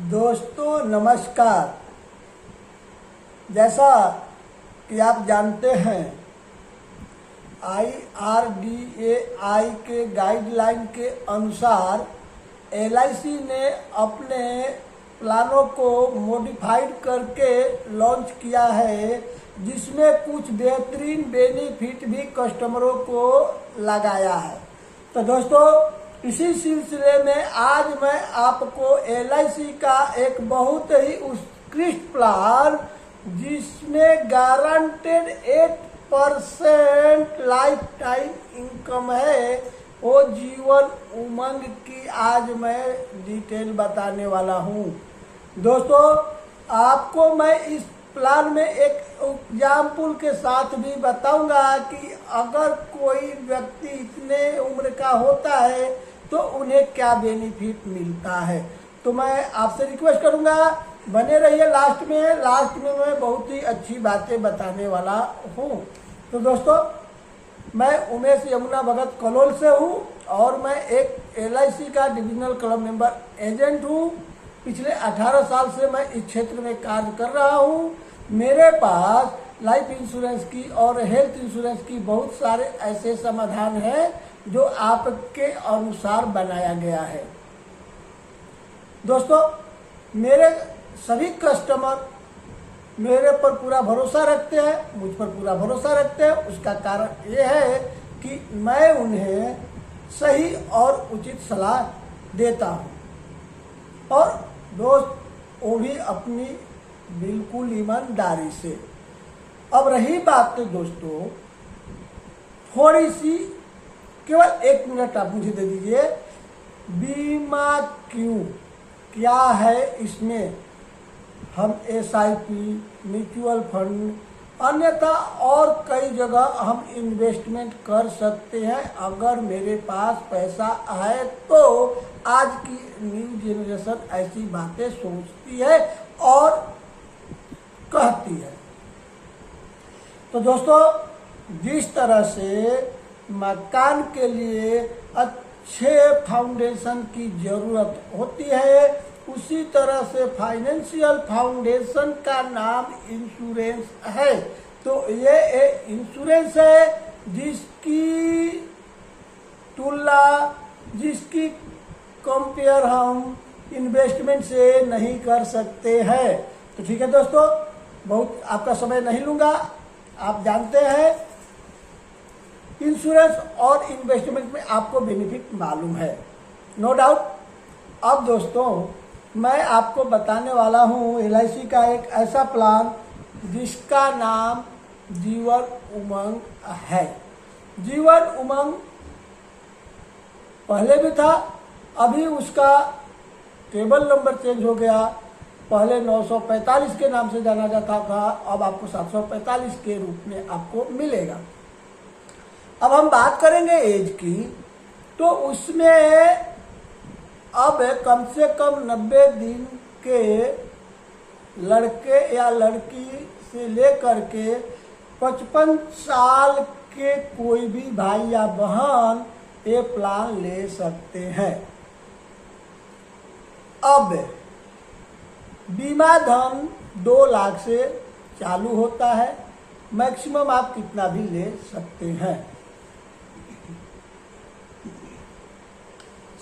दोस्तों नमस्कार। जैसा कि आप जानते हैं, IRDAI के गाइडलाइन के अनुसार LIC ने अपने प्लानों को मॉडिफाइड करके लॉन्च किया है, जिसमें कुछ बेहतरीन बेनिफिट भी कस्टमरों को लगाया है। तो दोस्तों, इसी सिलसिले में आज मैं आपको LIC का एक बहुत ही उत्कृष्ट प्लान, जिसमें गारंटेड 8% लाइफ टाइम इनकम है, वो जीवन उमंग की आज मैं डिटेल बताने वाला हूँ। दोस्तों, आपको मैं इस प्लान में एक एग्जाम्पल के साथ भी बताऊंगा कि अगर कोई व्यक्ति इतने उम्र का होता है तो उन्हें क्या बेनिफिट मिलता है। तो मैं आपसे रिक्वेस्ट करूंगा, बने रहिए लास्ट में मैं बहुत ही अच्छी बातें बताने वाला हूँ। तो दोस्तों, मैं उमेश यमुना भगत कलोल से हूँ और मैं एक LIC का डिविजनल क्लब मेंबर एजेंट हूँ। पिछले 18 साल से मैं इस क्षेत्र में कार्य कर रहा हूँ। मेरे पास लाइफ इंश्योरेंस की और हेल्थ इंश्योरेंस की बहुत सारे ऐसे समाधान हैं जो आपके अनुसार बनाया गया है। दोस्तों, मेरे सभी कस्टमर मेरे पर पूरा भरोसा रखते हैं, मुझ पर पूरा भरोसा रखते हैं। उसका कारण ये है कि मैं उन्हें सही और उचित सलाह देता हूँ, और दोस्त वो भी अपनी बिल्कुल ईमानदारी से। अब रही बात तो दोस्तों, थोड़ी सी केवल 1 मिनट आप मुझे दे दीजिए। बीमा क्या है इसमें? हम SIP, म्यूचुअल फंड, अन्यथा और कई जगह हम इन्वेस्टमेंट कर सकते हैं अगर मेरे पास पैसा है तो। आज की न्यू जनरेशन ऐसी बातें सोचती है और कहती है। तो दोस्तों, जिस तरह से मकान के लिए अच्छे फाउंडेशन की जरूरत होती है, उसी तरह से फाइनेंशियल फाउंडेशन का नाम इंश्योरेंस है। तो ये एक इंश्योरेंस है जिसकी तुलना, जिसकी कंपेयर हम इन्वेस्टमेंट से नहीं कर सकते हैं। तो ठीक है दोस्तों, बहुत आपका समय नहीं लूँगा। आप जानते हैं इंश्योरेंस और इन्वेस्टमेंट में आपको बेनिफिट मालूम है, नो डाउट। अब दोस्तों, मैं आपको बताने वाला हूँ LIC का एक ऐसा प्लान जिसका नाम जीवन उमंग है। जीवन उमंग पहले भी था, अभी उसका टेबल नंबर चेंज हो गया। पहले 945 के नाम से जाना जाता था, अब आपको 745 के रूप में आपको मिलेगा। अब हम बात करेंगे एज की, तो उसमें अब कम से कम 90 दिन के लड़के या लड़की से लेकर के 55 साल के कोई भी भाई या बहन ये प्लान ले सकते हैं। अब बीमा धन 2 लाख से चालू होता है, मैक्सिमम आप कितना भी ले सकते हैं।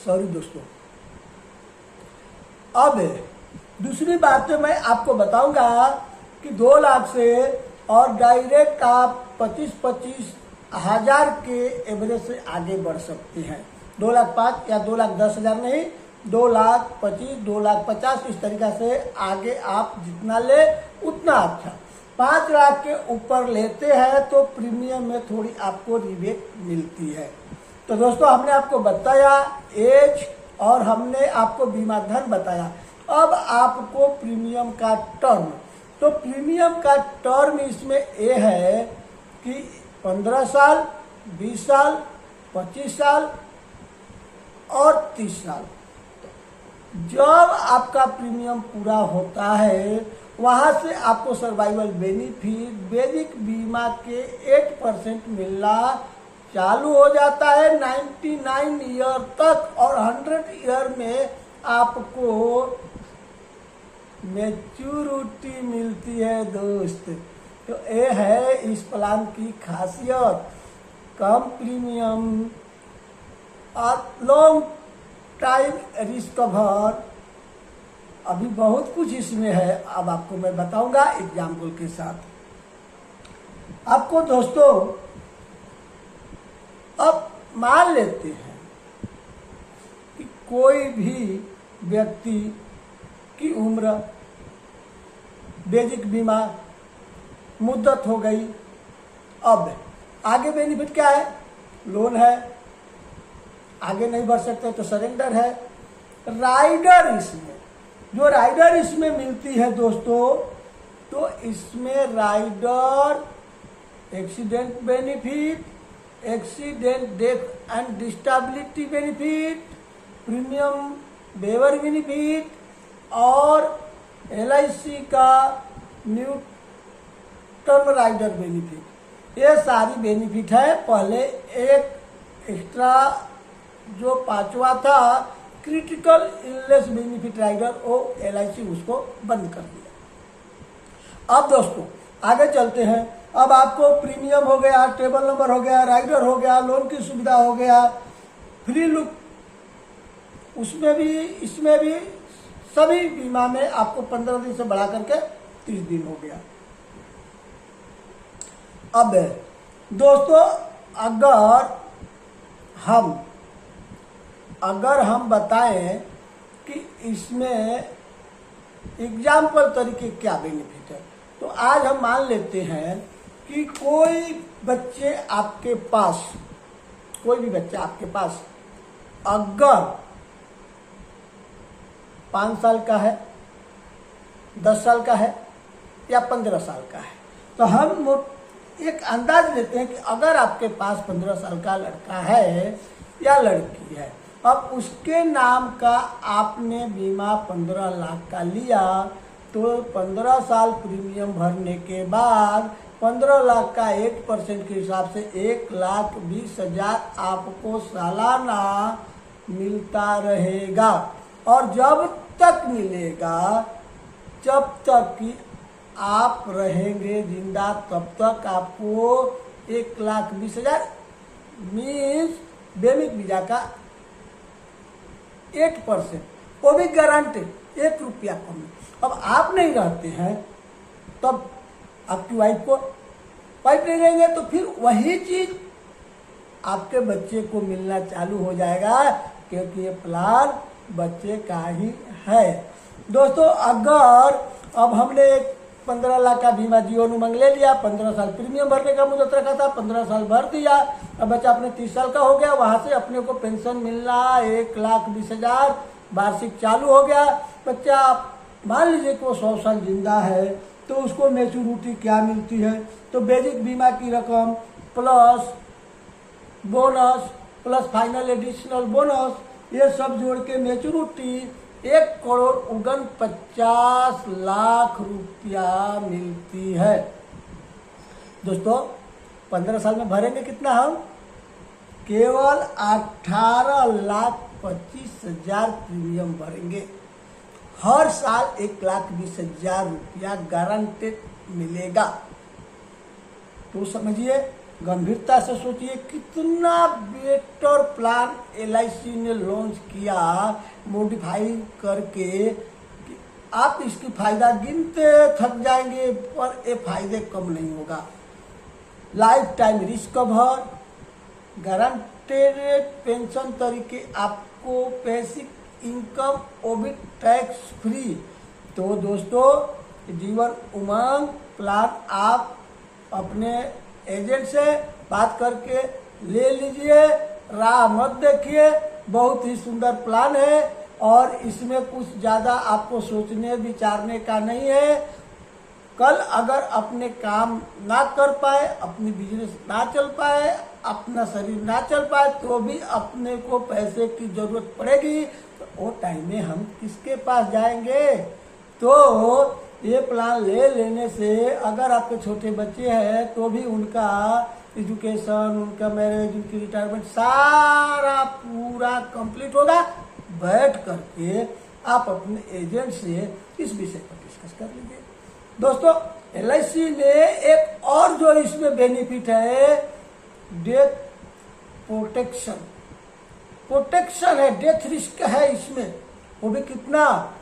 सॉरी दोस्तों। अब दूसरी बात मैं आपको बताऊंगा कि 2 लाख से और डायरेक्ट आप 25-25 हजार के एवरेज से आगे बढ़ सकते हैं। 2 लाख 5 या 2 लाख 10 हजार नहीं, 2 लाख 25, 2 लाख 50, इस तरीका से आगे आप जितना ले उतना अच्छा। 5 लाख के ऊपर लेते हैं तो प्रीमियम में थोड़ी आपको रिबेट मिलती है। तो दोस्तों, हमने आपको बताया एज और हमने आपको बीमा धन बताया। अब आपको प्रीमियम का टर्म, तो प्रीमियम का टर्म इसमें ये है कि 15 साल, 20 साल, 25 साल और 30 साल। जब आपका प्रीमियम पूरा होता है, वहां से आपको सर्वाइवल बेनिफिट बेसिक बीमा के 8% मिलना चालू हो जाता है 99 ईयर तक, और 100 ईयर में आपको मैच्योरिटी मिलती है दोस्त। तो ये है इस प्लान की खासियत, कम प्रीमियम और लॉन्ग टाइम रिस्क कवर। अभी बहुत कुछ इसमें है, अब आपको मैं बताऊंगा एग्जाम्पल के साथ। आपको दोस्तों अब मान लेते हैं कि कोई भी व्यक्ति की उम्र, बेसिक बीमा मुद्दत हो गई, अब आगे बेनिफिट क्या है? लोन है, आगे नहीं बढ़ सकते तो सरेंडर है। राइडर इसमें, जो राइडर इसमें मिलती है दोस्तों, तो इसमें rider accident benefit, accident death and disability benefit, premium waiver benefit और LIC का न्यू टर्म राइडर बेनिफिट, ये सारी बेनिफिट है। पहले एक एक्स्ट्रा जो पांचवा था क्रिटिकल इलनेस बेनिफिट राइडर, वो LIC उसको बंद कर दिया। अब दोस्तों आगे चलते हैं। अब आपको प्रीमियम हो गया, टेबल नंबर हो गया, राइडर हो गया, लोन की सुविधा हो गया, फ्री लुक, उसमें भी इसमें भी सभी बीमा में आपको 15 दिन से बढ़ा करके 30 दिन हो गया। अब दोस्तों अगर हम बताएं कि इसमें एग्जाम्पल तरीके क्या बेनिफिट है, तो आज हम मान लेते हैं कि कोई बच्चे आपके पास, कोई भी बच्चा आपके पास अगर 5 साल का है, 10 साल का है या 15 साल का है, तो हम एक अंदाज लेते हैं कि अगर आपके पास 15 साल का लड़का है या लड़की है, अब उसके नाम का आपने बीमा 15 लाख का लिया, तो 15 साल प्रीमियम भरने के बाद 15 लाख का 1% के हिसाब से 1,20,000 आपको सालाना मिलता रहेगा। और जब तक मिलेगा, जब तक कि आप रहेंगे जिंदा, तब तक आपको 1,20,000 मीन्स बेमिक वीजा का 8%, वो भी गारंटेड, 1 रुपया कम। अब आप नहीं रहते हैं, तब आपकी वाइफ नहीं रहेंगे, तो फिर वही चीज आपके बच्चे को मिलना चालू हो जाएगा, क्योंकि ये प्लान बच्चे का ही है। दोस्तों अगर अब हमने 15 लाख का बीमा जीवन उमंग ले लिया, 15 साल प्रीमियम भरने का मुद्दत रखा था, 15 साल भर दिया, अब बच्चा अपने 30 साल का हो गया, वहां से अपने को पेंशन मिलना 1,20,000 वार्षिक चालू हो गया। बच्चा मान लीजिए कि वो 100 साल जिंदा है, तो उसको मैच्योरिटी क्या मिलती है? तो बेसिक बीमा की रकम plus bonus plus final additional bonus, ये सब जोड़ के मैच्योरिटी 1,49,50 लाख रुपया मिलती है। दोस्तों 15 साल में भरेंगे कितना? हम केवल 18,25,000 प्रीमियम भरेंगे। हर साल 1,20,000 रुपया गारंटेड मिलेगा। तो समझिए, गंभीरता से सोचिए कितना बेटर प्लान LIC ने लॉन्च किया मॉडिफाई करके, कि आप इसकी फायदा गिनते थक जाएंगे, पर ये फायदे कम नहीं होगा। Life time risk cover, guaranteed pension तरीके, आपको बेसिक इनकम, वो भी टैक्स फ्री। तो दोस्तों जीवन उमंग प्लान आप अपने एजेंट से बात करके ले लीजिए, राह मत देखिए, बहुत ही सुंदर प्लान है और इसमें कुछ ज़्यादा आपको सोचने विचारने का नहीं है। कल अगर अपने काम ना कर पाए, अपनी बिजनेस ना चल पाए, अपना शरीर ना चल पाए, तो भी अपने को पैसे की जरूरत पड़ेगी, तो वो टाइम में हम किसके पास जाएंगे? तो ये प्लान ले लेने से अगर आपके छोटे बच्चे हैं तो भी उनका एजुकेशन, उनका मैरिज, उनकी रिटायरमेंट सारा पूरा कंप्लीट होगा। बैठ करके आप अपने एजेंट से इस विषय पर डिस्कस कर लीजिए। दोस्तों, LIC ने एक और जो इसमें बेनिफिट है, डेथ प्रोटेक्शन है, डेथ रिस्क है इसमें, वो भी कितना,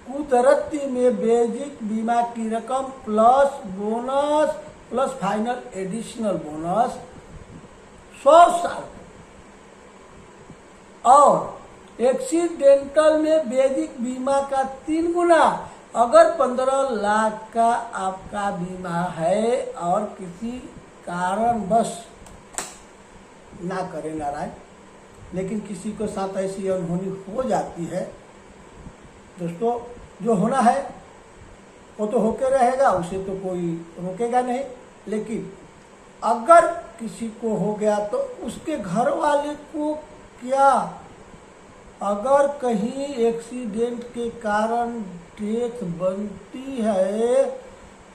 कुदरती में बेसिक बीमा की रकम plus bonus plus final additional bonus 100 साल, और एक्सीडेंटल में बेसिक बीमा का 3 गुना अगर 15 लाख का आपका बीमा है और किसी कारणवश ना करे नारायण, लेकिन किसी को साथ ऐसी अनहोनी हो जाती है, दोस्तों जो होना है वो तो होके रहेगा, उसे तो कोई रोकेगा नहीं, लेकिन अगर किसी को हो गया तो उसके घर वाले को क्या, अगर कहीं एक्सीडेंट के कारण डेथ बनती है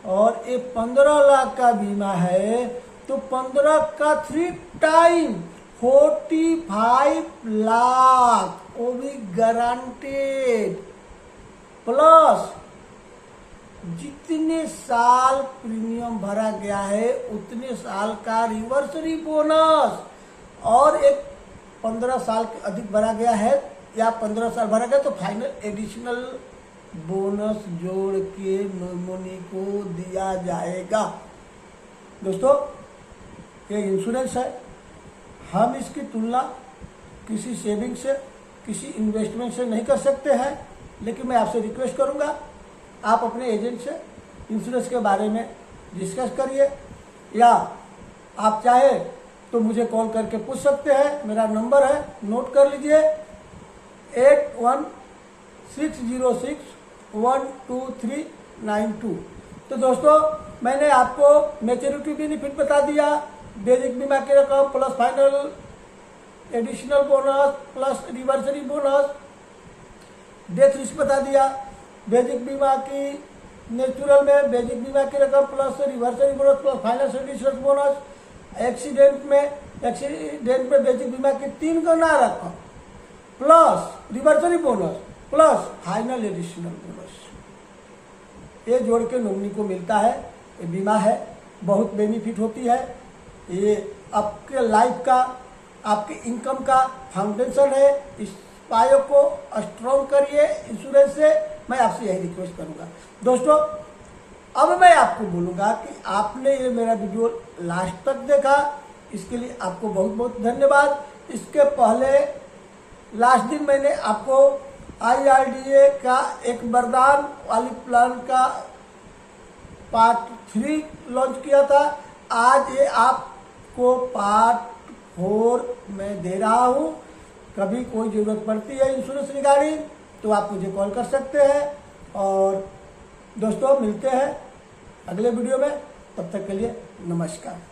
और ये 15 लाख का बीमा है, तो 15 का 3 टाइम 45 लाख, वो भी गारंटेड, प्लस जितने साल प्रीमियम भरा गया है उतने साल का रिवर्सरी बोनस, और एक 15 साल के अधिक भरा गया है या 15 साल भरा गया तो फाइनल एडिशनल बोनस जोड़ के नॉमिनी को दिया जाएगा। दोस्तों, ये इंश्योरेंस है, हम इसकी तुलना किसी सेविंग से, किसी इन्वेस्टमेंट से नहीं कर सकते हैं, लेकिन मैं आपसे रिक्वेस्ट करूंगा आप अपने एजेंट से इंश्योरेंस के बारे में डिस्कस करिए, या आप चाहे तो मुझे कॉल करके पूछ सकते हैं। मेरा नंबर है, नोट कर लीजिए, 8160612392। तो दोस्तों, मैंने आपको मैच्योरिटी बेनिफिट बता दिया, बेसिक बीमा की रकम plus final additional bonus plus reversionary bonus, death risk बता दिया, बेसिक बीमा की नेचुरल में बेसिक बीमा की रकम plus reversionary bonus plus final additional bonus, accident में बेसिक बीमा की 3 गुना रकम plus reversionary bonus plus final additional bonus, ये जोड़ के नॉमिनी को मिलता है। ये बीमा है, बहुत बेनिफिट होती है, ये आपके लाइफ का, आपके इनकम का फाउंडेशन है। इस पायों को स्ट्रॉन्ग करिए इंश्योरेंस से, मैं आपसे यही रिक्वेस्ट करूंगा। दोस्तों, अब मैं आपको बोलूंगा कि आपने ये मेरा वीडियो लास्ट तक देखा, इसके लिए आपको बहुत बहुत धन्यवाद। इसके पहले लास्ट दिन मैंने आपको IRDA का एक वरदान वाली प्लान का पार्ट 3 लॉन्च किया था। आज ये आपको पार्ट 4 में दे रहा हूँ। कभी कोई ज़रूरत पड़ती है इंश्योरेंस रिगार्डिंग तो आप मुझे कॉल कर सकते हैं। और दोस्तों, मिलते हैं अगले वीडियो में, तब तक के लिए नमस्कार।